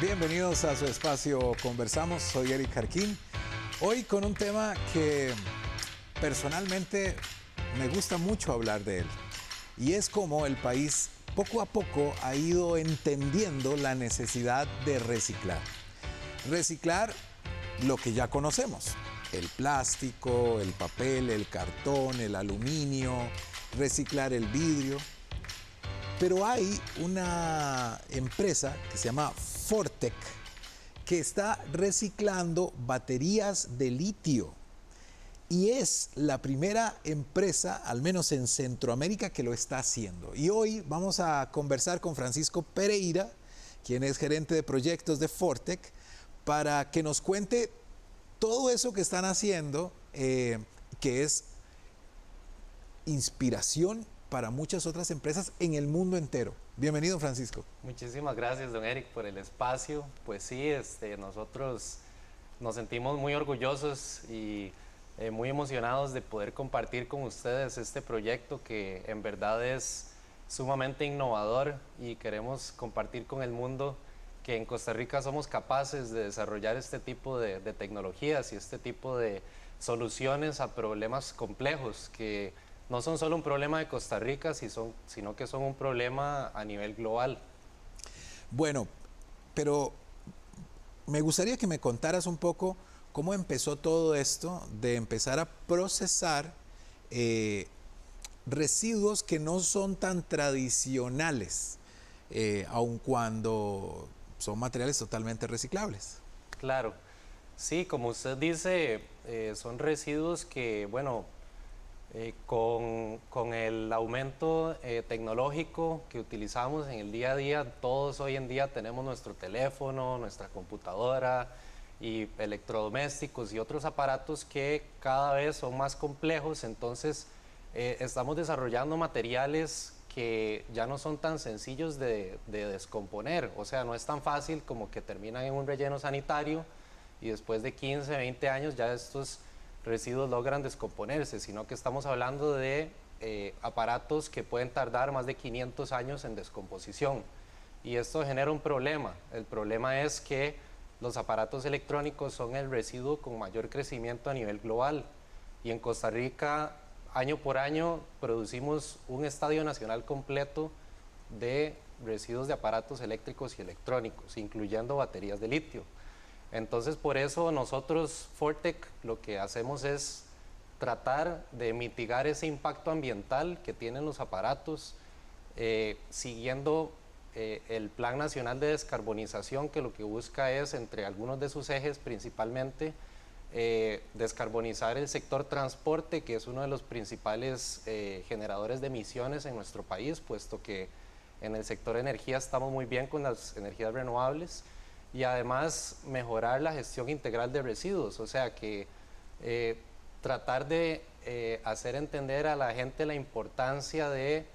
Bienvenidos a su espacio Conversamos, soy Eric Jarquín. Hoy con un tema que personalmente me gusta mucho hablar de él. Y es cómo el país poco a poco ha ido entendiendo la necesidad de reciclar. Reciclar lo que ya conocemos. El plástico, el papel, el cartón, el aluminio, reciclar el vidrio. Pero hay una empresa que se llama Fortec que está reciclando baterías de litio y es la primera empresa, al menos en Centroamérica, que lo está haciendo. Y hoy vamos a conversar con Francisco Pereira, quien es gerente de proyectos de Fortec, para que nos cuente todo eso que están haciendo, que es inspiración para muchas otras empresas en el mundo entero. Bienvenido, Francisco. Muchísimas gracias, don Eric, por el espacio. Pues sí, nosotros nos sentimos muy orgullosos y muy emocionados de poder compartir con ustedes este proyecto que en verdad es sumamente innovador y queremos compartir con el mundo que en Costa Rica somos capaces de desarrollar este tipo de tecnologías y este tipo de soluciones a problemas complejos que no son solo un problema de Costa Rica, sino que son un problema a nivel global. Bueno, pero me gustaría que me contaras un poco cómo empezó todo esto de empezar a procesar residuos que no son tan tradicionales, aun cuando son materiales totalmente reciclables. Claro, sí, como usted dice, son residuos que, bueno, con el aumento tecnológico que utilizamos en el día a día, todos hoy en día tenemos nuestro teléfono, nuestra computadora y electrodomésticos y otros aparatos que cada vez son más complejos, entonces estamos desarrollando materiales que ya no son tan sencillos de descomponer, o sea, no es tan fácil como que terminan en un relleno sanitario y después de 15, 20 años ya estos residuos logran descomponerse, sino que estamos hablando de aparatos que pueden tardar más de 500 años en descomposición. Y esto genera un problema. El problema es que los aparatos electrónicos son el residuo con mayor crecimiento a nivel global. Y en Costa Rica, año por año, producimos un estadio nacional completo de residuos de aparatos eléctricos y electrónicos, incluyendo baterías de litio. Entonces, por eso nosotros, Fortec, lo que hacemos es tratar de mitigar ese impacto ambiental que tienen los aparatos, siguiendo el Plan Nacional de Descarbonización, que lo que busca es, entre algunos de sus ejes principalmente, descarbonizar el sector transporte, que es uno de los principales generadores de emisiones en nuestro país, puesto que en el sector energía estamos muy bien con las energías renovables, y además mejorar la gestión integral de residuos, o sea que tratar de hacer entender a la gente la importancia de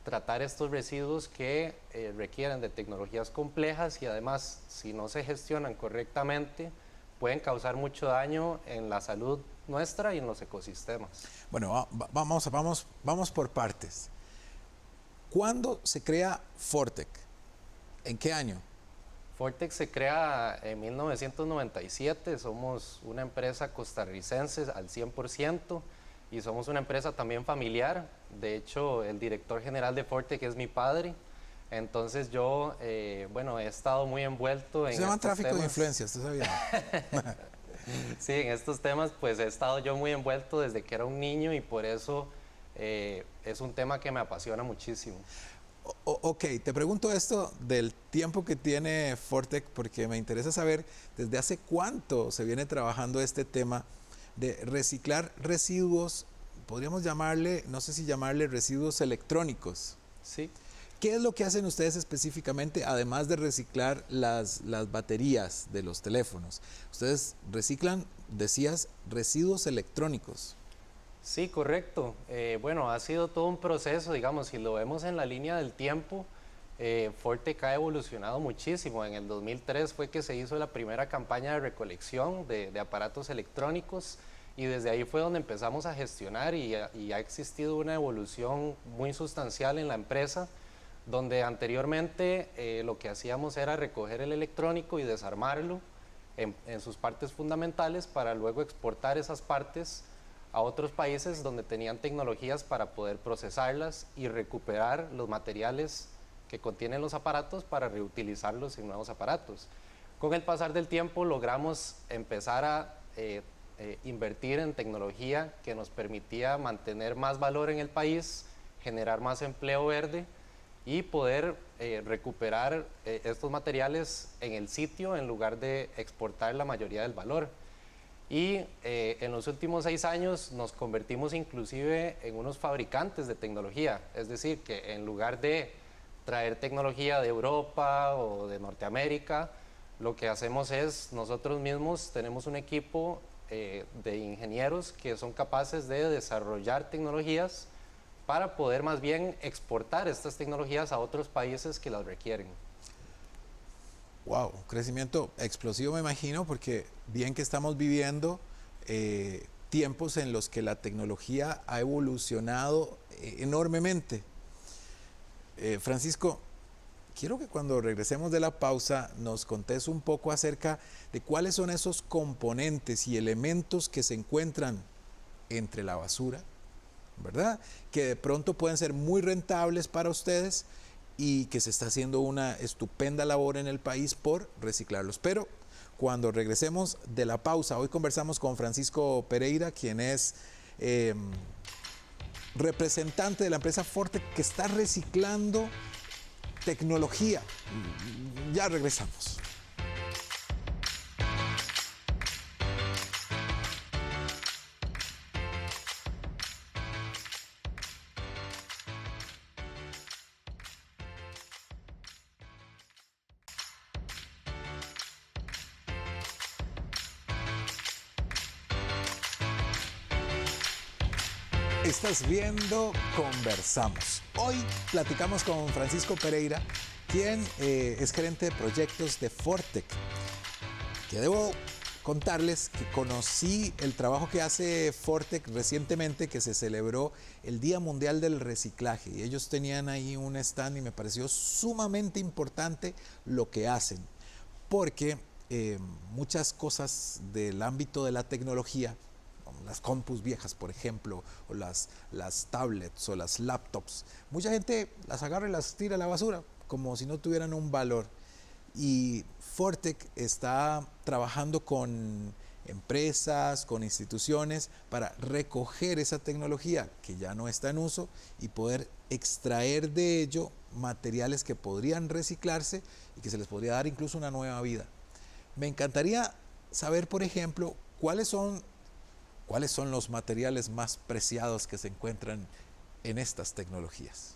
tratar estos residuos que requieren de tecnologías complejas y además, si no se gestionan correctamente, pueden causar mucho daño en la salud nuestra y en los ecosistemas. Bueno, vamos por partes. ¿Cuándo se crea Fortec? ¿En qué año? Fortec se crea en 1997, somos una empresa costarricense al 100% y somos una empresa también familiar. De hecho, el director general de Fortec es mi padre, entonces yo, bueno, he estado muy envuelto en Se llama tráfico temas. de influencias, ¿usted sabía? Sí, en estos temas pues he estado yo muy envuelto desde que era un niño y por eso es un tema que me apasiona muchísimo. Ok, te pregunto esto del tiempo que tiene Fortec porque me interesa saber desde hace cuánto se viene trabajando este tema de reciclar residuos, podríamos llamarle, no sé si llamarle residuos electrónicos. Sí. ¿Qué es lo que hacen ustedes específicamente, además de reciclar las baterías de los teléfonos? Ustedes reciclan, decías, residuos electrónicos. Sí, correcto. Bueno, ha sido todo un proceso, digamos, si lo vemos en la línea del tiempo, Fortec ha evolucionado muchísimo. En el 2003 fue que se hizo la primera campaña de recolección de aparatos electrónicos y desde ahí fue donde empezamos a gestionar y ha existido una evolución muy sustancial en la empresa donde anteriormente lo que hacíamos era recoger el electrónico y desarmarlo en sus partes fundamentales para luego exportar esas partes a otros países donde tenían tecnologías para poder procesarlas y recuperar los materiales que contienen los aparatos para reutilizarlos en nuevos aparatos. Con el pasar del tiempo logramos empezar a invertir en tecnología que nos permitía mantener más valor en el país, generar más empleo verde y poder recuperar estos materiales en el sitio en lugar de exportar la mayoría del valor. Y en los últimos 6 años nos convertimos inclusive en unos fabricantes de tecnología, es decir, que en lugar de traer tecnología de Europa o de Norteamérica, lo que hacemos es, nosotros mismos tenemos un equipo de ingenieros que son capaces de desarrollar tecnologías para poder más bien exportar estas tecnologías a otros países que las requieren. Wow, un crecimiento explosivo me imagino, porque bien que estamos viviendo tiempos en los que la tecnología ha evolucionado enormemente. Francisco, quiero que cuando regresemos de la pausa nos contes un poco acerca de cuáles son esos componentes y elementos que se encuentran entre la basura, ¿verdad? Que de pronto pueden ser muy rentables para ustedes y que se está haciendo una estupenda labor en el país por reciclarlos. Pero cuando regresemos de la pausa, hoy conversamos con Francisco Pereira, quien es representante de la empresa Fortec que está reciclando tecnología. Ya regresamos. Estás viendo Conversamos. Hoy platicamos con Francisco Pereira, quien es gerente de proyectos de Fortec. Que debo contarles que conocí el trabajo que hace Fortec recientemente, que se celebró el Día Mundial del Reciclaje. Y ellos tenían ahí un stand y me pareció sumamente importante lo que hacen. Porque muchas cosas del ámbito de la tecnología, las compus viejas, por ejemplo, o las tablets o las laptops, mucha gente las agarra y las tira a la basura como si no tuvieran un valor. Y Fortec está trabajando con empresas, con instituciones para recoger esa tecnología que ya no está en uso y poder extraer de ello materiales que podrían reciclarse y que se les podría dar incluso una nueva vida. Me encantaría saber, por ejemplo, cuáles son los materiales más preciados que se encuentran en estas tecnologías.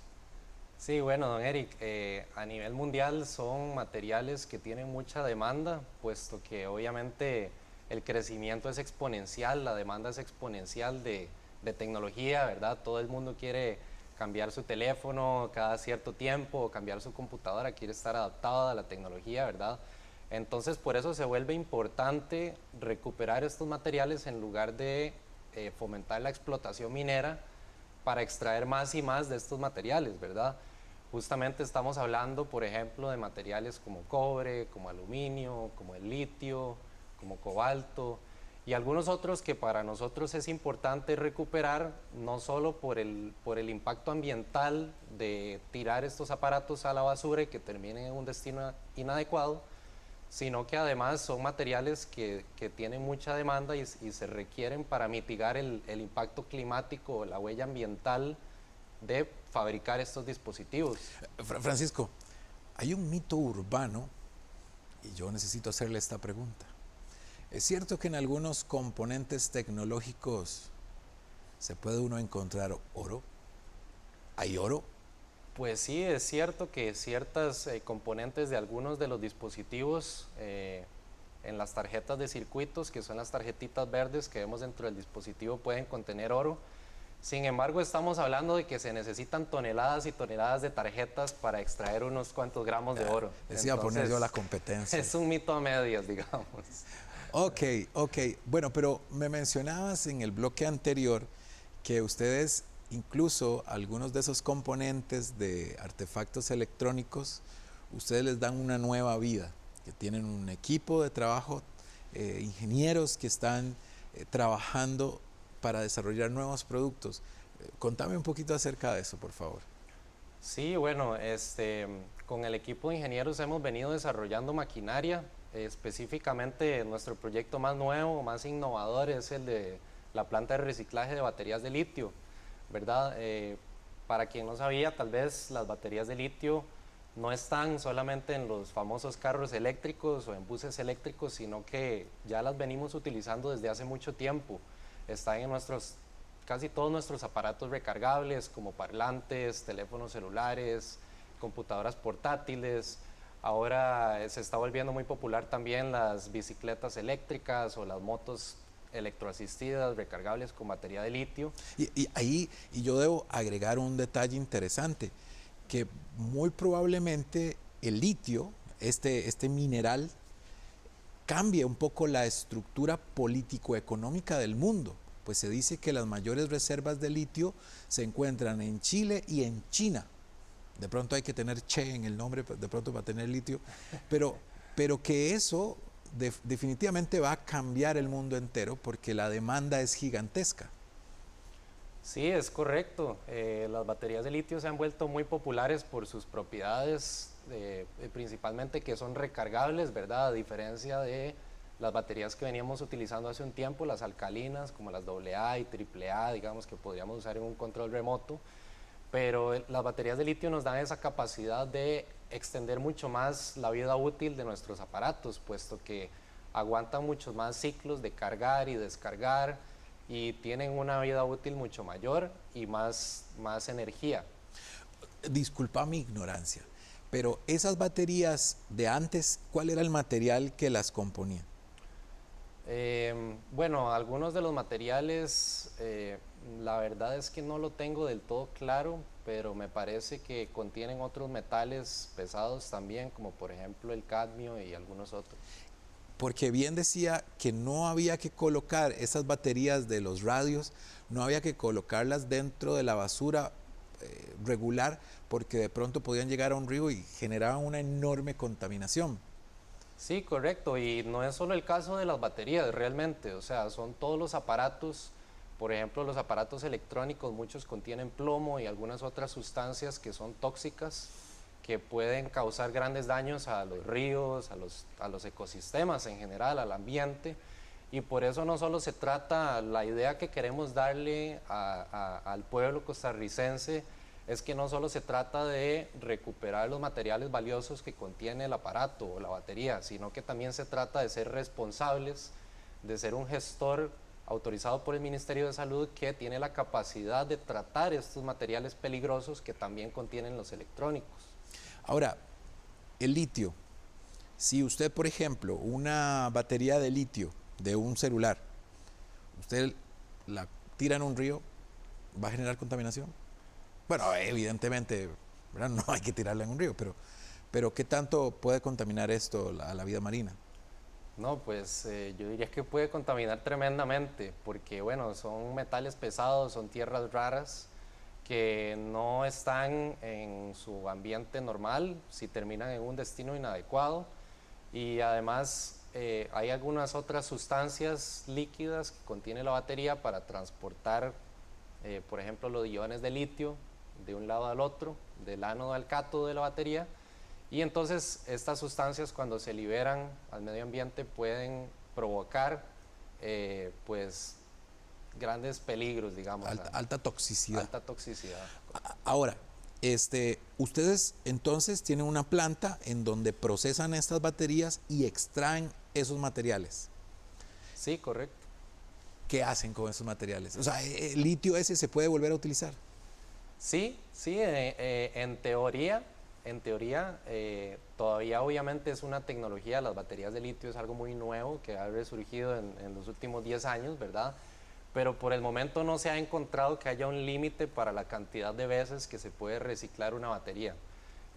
Sí, bueno, don Eric, a nivel mundial son materiales que tienen mucha demanda, puesto que obviamente el crecimiento es exponencial, la demanda es exponencial de tecnología, ¿verdad? Todo el mundo quiere cambiar su teléfono cada cierto tiempo, cambiar su computadora, quiere estar adaptado a la tecnología, ¿verdad? Entonces, por eso se vuelve importante recuperar estos materiales en lugar de fomentar la explotación minera para extraer más y más de estos materiales, ¿verdad? Justamente estamos hablando, por ejemplo, de materiales como cobre, como aluminio, como el litio, como cobalto y algunos otros que para nosotros es importante recuperar, no solo por el impacto ambiental de tirar estos aparatos a la basura y que terminen en un destino inadecuado, sino que además son materiales que tienen mucha demanda y se requieren para mitigar el impacto climático o la huella ambiental de fabricar estos dispositivos. Francisco, hay un mito urbano y yo necesito hacerle esta pregunta. ¿Es cierto que en algunos componentes tecnológicos se puede uno encontrar oro? ¿Hay oro? Pues sí, es cierto que ciertas componentes de algunos de los dispositivos en las tarjetas de circuitos, que son las tarjetitas verdes que vemos dentro del dispositivo, pueden contener oro. Sin embargo, estamos hablando de que se necesitan toneladas y toneladas de tarjetas para extraer unos cuantos gramos de oro. Les iba a poner yo la competencia. Es un mito a medias, digamos. Ok. Bueno, pero me mencionabas en el bloque anterior que ustedes incluso algunos de esos componentes de artefactos electrónicos, ustedes les dan una nueva vida, que tienen un equipo de trabajo, ingenieros que están trabajando para desarrollar nuevos productos. Contame un poquito acerca de eso, por favor. Sí, bueno, con el equipo de ingenieros hemos venido desarrollando maquinaria. Específicamente nuestro proyecto más nuevo, más innovador, es el de la planta de reciclaje de baterías de litio, ¿verdad? Para quien no sabía, tal vez las baterías de litio no están solamente en los famosos carros eléctricos o en buses eléctricos, sino que ya las venimos utilizando desde hace mucho tiempo. Están en casi todos nuestros aparatos recargables, como parlantes, teléfonos celulares, computadoras portátiles. Ahora se está volviendo muy popular también las bicicletas eléctricas o las motos electroasistidas recargables con batería de litio. Y yo debo agregar un detalle interesante, que muy probablemente el litio, este mineral, cambia un poco la estructura político-económica del mundo, pues se dice que las mayores reservas de litio se encuentran en Chile y en China. De pronto hay que tener Che en el nombre, de pronto para tener litio, pero que eso definitivamente va a cambiar el mundo entero porque la demanda es gigantesca. Sí, es correcto. Las baterías de litio se han vuelto muy populares por sus propiedades, principalmente que son recargables, ¿verdad? A diferencia de las baterías que veníamos utilizando hace un tiempo, las alcalinas, como las AA y AAA, digamos, que podríamos usar en un control remoto. Pero las baterías de litio nos dan esa capacidad de extender mucho más la vida útil de nuestros aparatos, puesto que aguantan muchos más ciclos de cargar y descargar y tienen una vida útil mucho mayor y más energía. Disculpa mi ignorancia, pero esas baterías de antes, ¿cuál era el material que las componía? Bueno, algunos de los materiales, la verdad es que no lo tengo del todo claro, pero me parece que contienen otros metales pesados también, como por ejemplo el cadmio y algunos otros. Porque bien decía que no había que colocar esas baterías de los radios, no había que colocarlas dentro de la basura regular, porque de pronto podían llegar a un río y generaban una enorme contaminación. Sí, correcto, y no es solo el caso de las baterías realmente, o sea, son todos los aparatos, por ejemplo, los aparatos electrónicos, muchos contienen plomo y algunas otras sustancias que son tóxicas, que pueden causar grandes daños a los ríos, a los ecosistemas en general, al ambiente, y por eso no solo se trata, la idea que queremos darle al pueblo costarricense es que no solo se trata de recuperar los materiales valiosos que contiene el aparato o la batería, sino que también se trata de ser responsables, de ser un gestor autorizado por el Ministerio de Salud que tiene la capacidad de tratar estos materiales peligrosos que también contienen los electrónicos. Ahora, el litio. Si usted, por ejemplo, una batería de litio de un celular, usted la tira en un río, ¿va a generar contaminación? Bueno, evidentemente, ¿verdad? No hay que tirarla en un río, pero ¿qué tanto puede contaminar esto a la vida marina? No, pues yo diría que puede contaminar tremendamente, porque bueno, son metales pesados, son tierras raras que no están en su ambiente normal si terminan en un destino inadecuado, y además hay algunas otras sustancias líquidas que contiene la batería para transportar, por ejemplo, los iones de litio de un lado al otro, del ánodo al cátodo de la batería, y entonces estas sustancias cuando se liberan al medio ambiente pueden provocar pues grandes peligros, digamos. Alta toxicidad. Alta toxicidad. Ahora, ustedes entonces tienen una planta en donde procesan estas baterías y extraen esos materiales. Sí, correcto. ¿Qué hacen con esos materiales? O sea, ¿el litio ese se puede volver a utilizar? Sí, en teoría, todavía obviamente es una tecnología, las baterías de litio es algo muy nuevo que ha resurgido en los últimos 10 años, ¿verdad? Pero por el momento no se ha encontrado que haya un límite para la cantidad de veces que se puede reciclar una batería.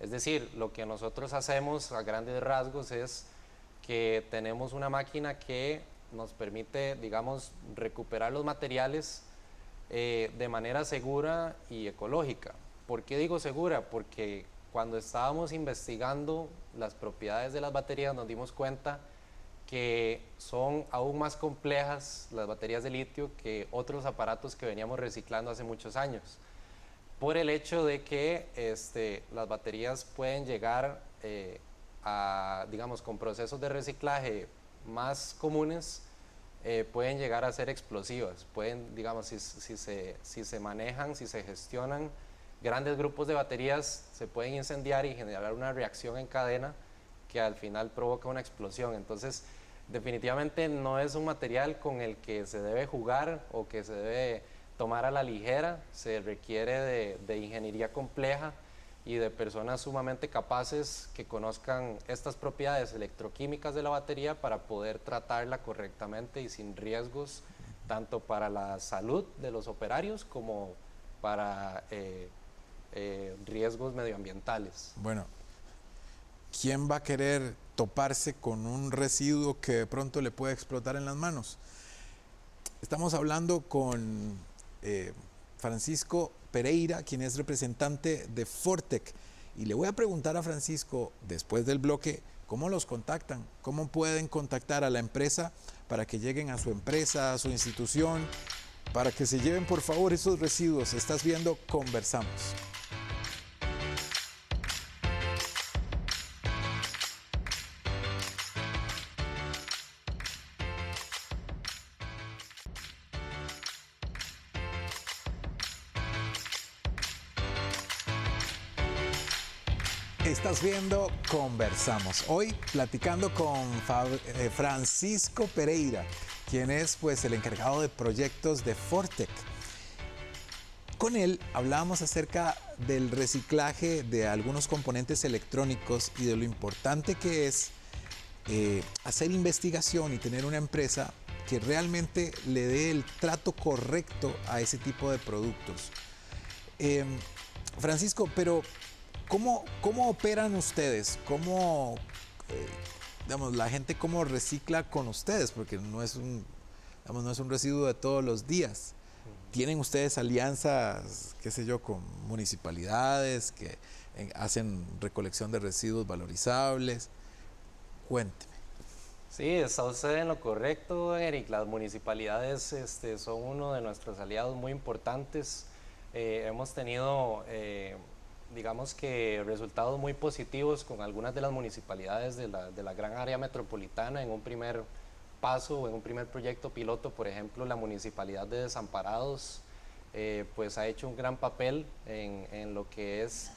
Es decir, lo que nosotros hacemos a grandes rasgos es que tenemos una máquina que nos permite, digamos, recuperar los materiales de manera segura y ecológica. ¿Por qué digo segura? Porque cuando estábamos investigando las propiedades de las baterías nos dimos cuenta que son aún más complejas las baterías de litio que otros aparatos que veníamos reciclando hace muchos años, por el hecho de que las baterías pueden llegar digamos, con procesos de reciclaje más comunes, pueden llegar a ser explosivas. Pueden, digamos, si se manejan, si se gestionan grandes grupos de baterías, se pueden incendiar y generar una reacción en cadena que al final provoca una explosión. Entonces, definitivamente no es un material con el que se debe jugar o que se debe tomar a la ligera. Se requiere de ingeniería compleja y de personas sumamente capaces que conozcan estas propiedades electroquímicas de la batería para poder tratarla correctamente y sin riesgos, tanto para la salud de los operarios como para riesgos medioambientales. Bueno, ¿quién va a querer toparse con un residuo que de pronto le puede explotar en las manos? Estamos hablando con Francisco Pereira, quien es representante de Fortec. Y le voy a preguntar a Francisco, después del bloque, cómo los contactan, cómo pueden contactar a la empresa para que lleguen a su empresa, a su institución, para que se lleven por favor esos residuos. Estás viendo Conversamos. Estás viendo Conversamos. Hoy platicando con Francisco Pereira, quien es pues el encargado de proyectos de Fortec. Con él hablábamos acerca del reciclaje de algunos componentes electrónicos y de lo importante que es hacer investigación y tener una empresa que realmente le dé el trato correcto a ese tipo de productos. Francisco, pero ¿cómo operan ustedes? Digamos, la gente cómo recicla con ustedes? Porque no es un residuo de todos los días. ¿Tienen ustedes alianzas, qué sé yo, con municipalidades que hacen recolección de residuos valorizables? Cuénteme. Sí, está usted en lo correcto, Eric. Las municipalidades son uno de nuestros aliados muy importantes. Hemos tenido, digamos que, resultados muy positivos con algunas de las municipalidades de la gran área metropolitana en un primer paso o en un primer proyecto piloto. Por ejemplo, la Municipalidad de Desamparados pues ha hecho un gran papel en lo que es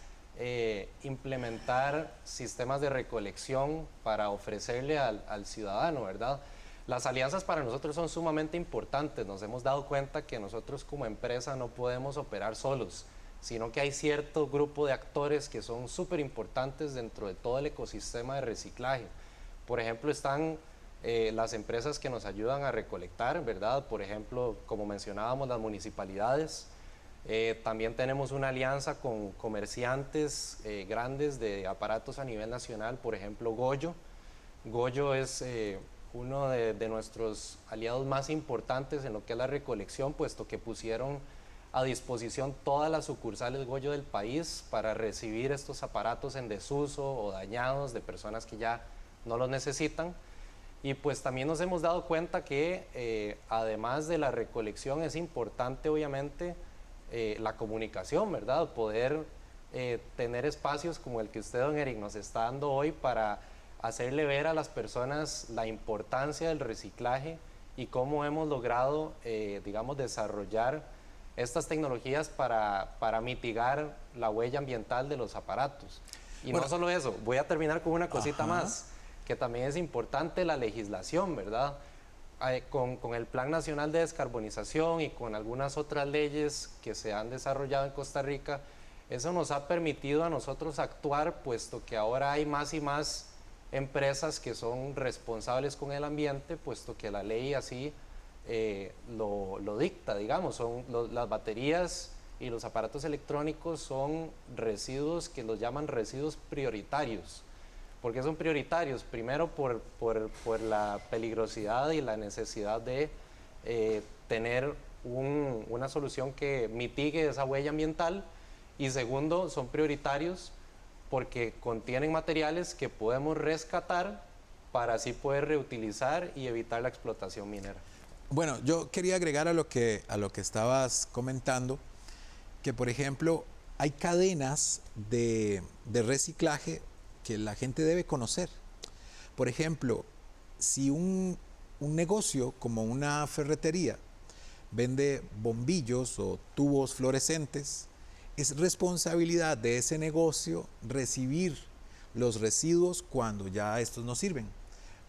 implementar sistemas de recolección para ofrecerle al ciudadano, ¿verdad? Las alianzas para nosotros son sumamente importantes. Nos hemos dado cuenta que nosotros como empresa no podemos operar solos, sino que hay cierto grupo de actores que son súper importantes dentro de todo el ecosistema de reciclaje. Por ejemplo, están las empresas que nos ayudan a recolectar, ¿verdad? Por ejemplo, como mencionábamos, las municipalidades. También tenemos una alianza con comerciantes grandes de aparatos a nivel nacional, por ejemplo, Goyo. Goyo es uno de nuestros aliados más importantes en lo que es la recolección, puesto que pusieron a disposición todas las sucursales Goyo del país para recibir estos aparatos en desuso o dañados de personas que ya no los necesitan. Y pues también nos hemos dado cuenta que además de la recolección es importante obviamente la comunicación, ¿verdad? Poder tener espacios como el que usted, don Eric, nos está dando hoy para hacerle ver a las personas la importancia del reciclaje y cómo hemos logrado, digamos, desarrollar estas tecnologías para mitigar la huella ambiental de los aparatos. Y bueno, no solo eso, voy a terminar con una cosita más, que también es importante la legislación, ¿verdad? Con el Plan Nacional de Descarbonización y con algunas otras leyes que se han desarrollado en Costa Rica, eso nos ha permitido a nosotros actuar, puesto que ahora hay más y más empresas que son responsables con el ambiente, puesto que la ley así lo dicta, digamos. Las baterías y los aparatos electrónicos son residuos que los llaman residuos prioritarios. ¿Por qué son prioritarios? Primero por la peligrosidad y la necesidad de tener una solución que mitigue esa huella ambiental. Y segundo, son prioritarios porque contienen materiales que podemos rescatar para así poder reutilizar y evitar la explotación minera. Bueno, yo quería agregar a lo que estabas comentando, que por ejemplo hay cadenas de reciclaje que la gente debe conocer. Por ejemplo, si un negocio como una ferretería vende bombillos o tubos fluorescentes, es responsabilidad de ese negocio recibir los residuos cuando ya estos no sirven.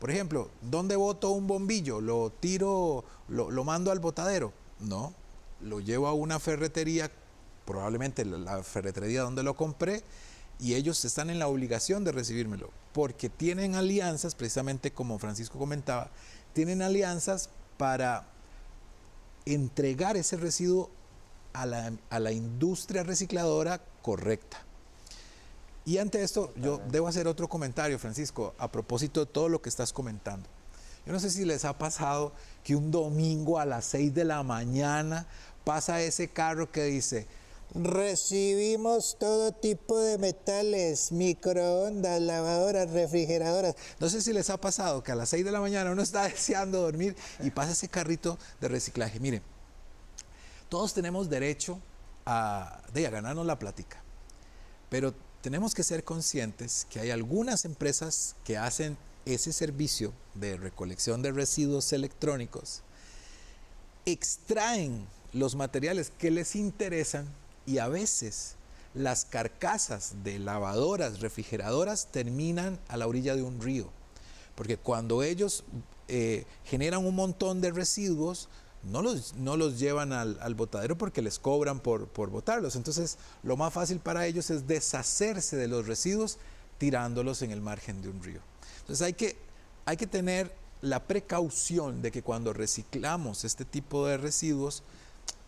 Por ejemplo, ¿dónde boto un bombillo? ¿Lo tiro, lo mando al botadero? No, lo llevo a una ferretería, probablemente la ferretería donde lo compré, y ellos están en la obligación de recibírmelo, porque tienen alianzas, precisamente como Francisco comentaba, tienen alianzas para entregar ese residuo a la industria recicladora correcta. Y ante esto, yo debo hacer otro comentario, Francisco, a propósito de todo lo que estás comentando. Yo no sé si les ha pasado que un domingo a las 6 de la mañana pasa ese carro que dice: recibimos todo tipo de metales, microondas, lavadoras, refrigeradoras. No sé si les ha pasado que a las 6 de la mañana uno está deseando dormir y pasa ese carrito de reciclaje. Miren, todos tenemos derecho a ganarnos la plática, pero tenemos que ser conscientes que hay algunas empresas que hacen ese servicio de recolección de residuos electrónicos, extraen los materiales que les interesan y a veces las carcasas de lavadoras, refrigeradoras terminan a la orilla de un río, porque cuando ellos generan un montón de residuos, no los llevan al botadero porque les cobran por botarlos. Entonces, lo más fácil para ellos es deshacerse de los residuos tirándolos en el margen de un río. Entonces, hay que tener la precaución de que cuando reciclamos este tipo de residuos,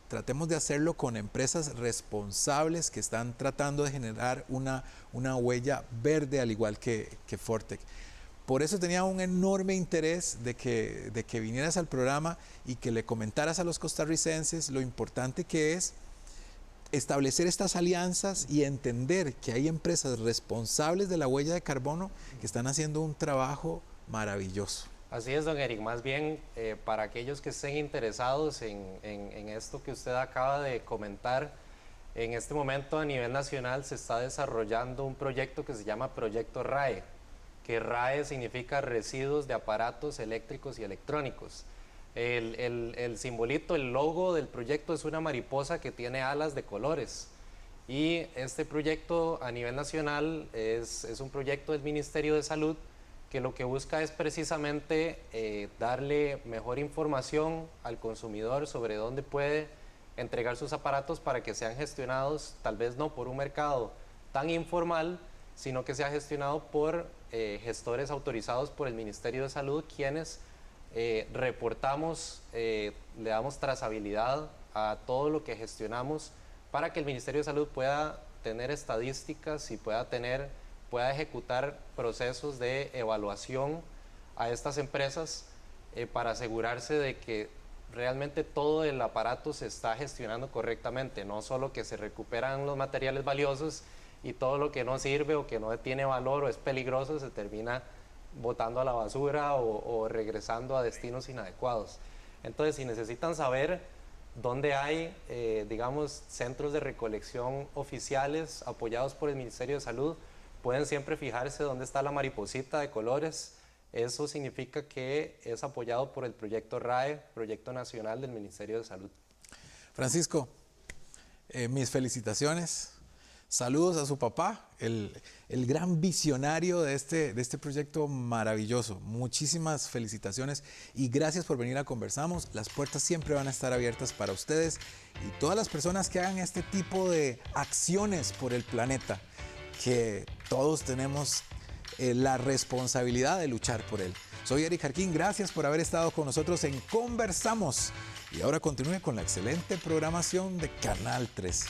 tratemos de hacerlo con empresas responsables que están tratando de generar una huella verde, al igual que Fortec. Por eso tenía un enorme interés de que vinieras al programa y que le comentaras a los costarricenses lo importante que es establecer estas alianzas y entender que hay empresas responsables de la huella de carbono que están haciendo un trabajo maravilloso. Así es, don Eric. Más bien, para aquellos que estén interesados en esto que usted acaba de comentar, en este momento a nivel nacional se está desarrollando un proyecto que se llama Proyecto RAE, que RAE significa residuos de aparatos eléctricos y electrónicos. El simbolito, el logo del proyecto es una mariposa que tiene alas de colores. Y este proyecto a nivel nacional es un proyecto del Ministerio de Salud que lo que busca es precisamente darle mejor información al consumidor sobre dónde puede entregar sus aparatos para que sean gestionados, tal vez no por un mercado tan informal, sino que sea gestionado por gestores autorizados por el Ministerio de Salud, quienes reportamos, le damos trazabilidad a todo lo que gestionamos para que el Ministerio de Salud pueda tener estadísticas y pueda ejecutar procesos de evaluación a estas empresas para asegurarse de que realmente todo el aparato se está gestionando correctamente, no solo que se recuperan los materiales valiosos y todo lo que no sirve o que no tiene valor o es peligroso se termina botando a la basura o regresando a destinos inadecuados. Entonces, si necesitan saber dónde hay, digamos, centros de recolección oficiales apoyados por el Ministerio de Salud, pueden siempre fijarse dónde está la mariposita de colores. Eso significa que es apoyado por el proyecto RAE, Proyecto Nacional del Ministerio de Salud. Francisco, mis felicitaciones. Saludos a su papá, el gran visionario de este proyecto maravilloso. Muchísimas felicitaciones y gracias por venir a Conversamos. Las puertas siempre van a estar abiertas para ustedes y todas las personas que hagan este tipo de acciones por el planeta, que todos tenemos la responsabilidad de luchar por él. Soy Eric Jarquín, gracias por haber estado con nosotros en Conversamos. Y ahora continúe con la excelente programación de Canal 13.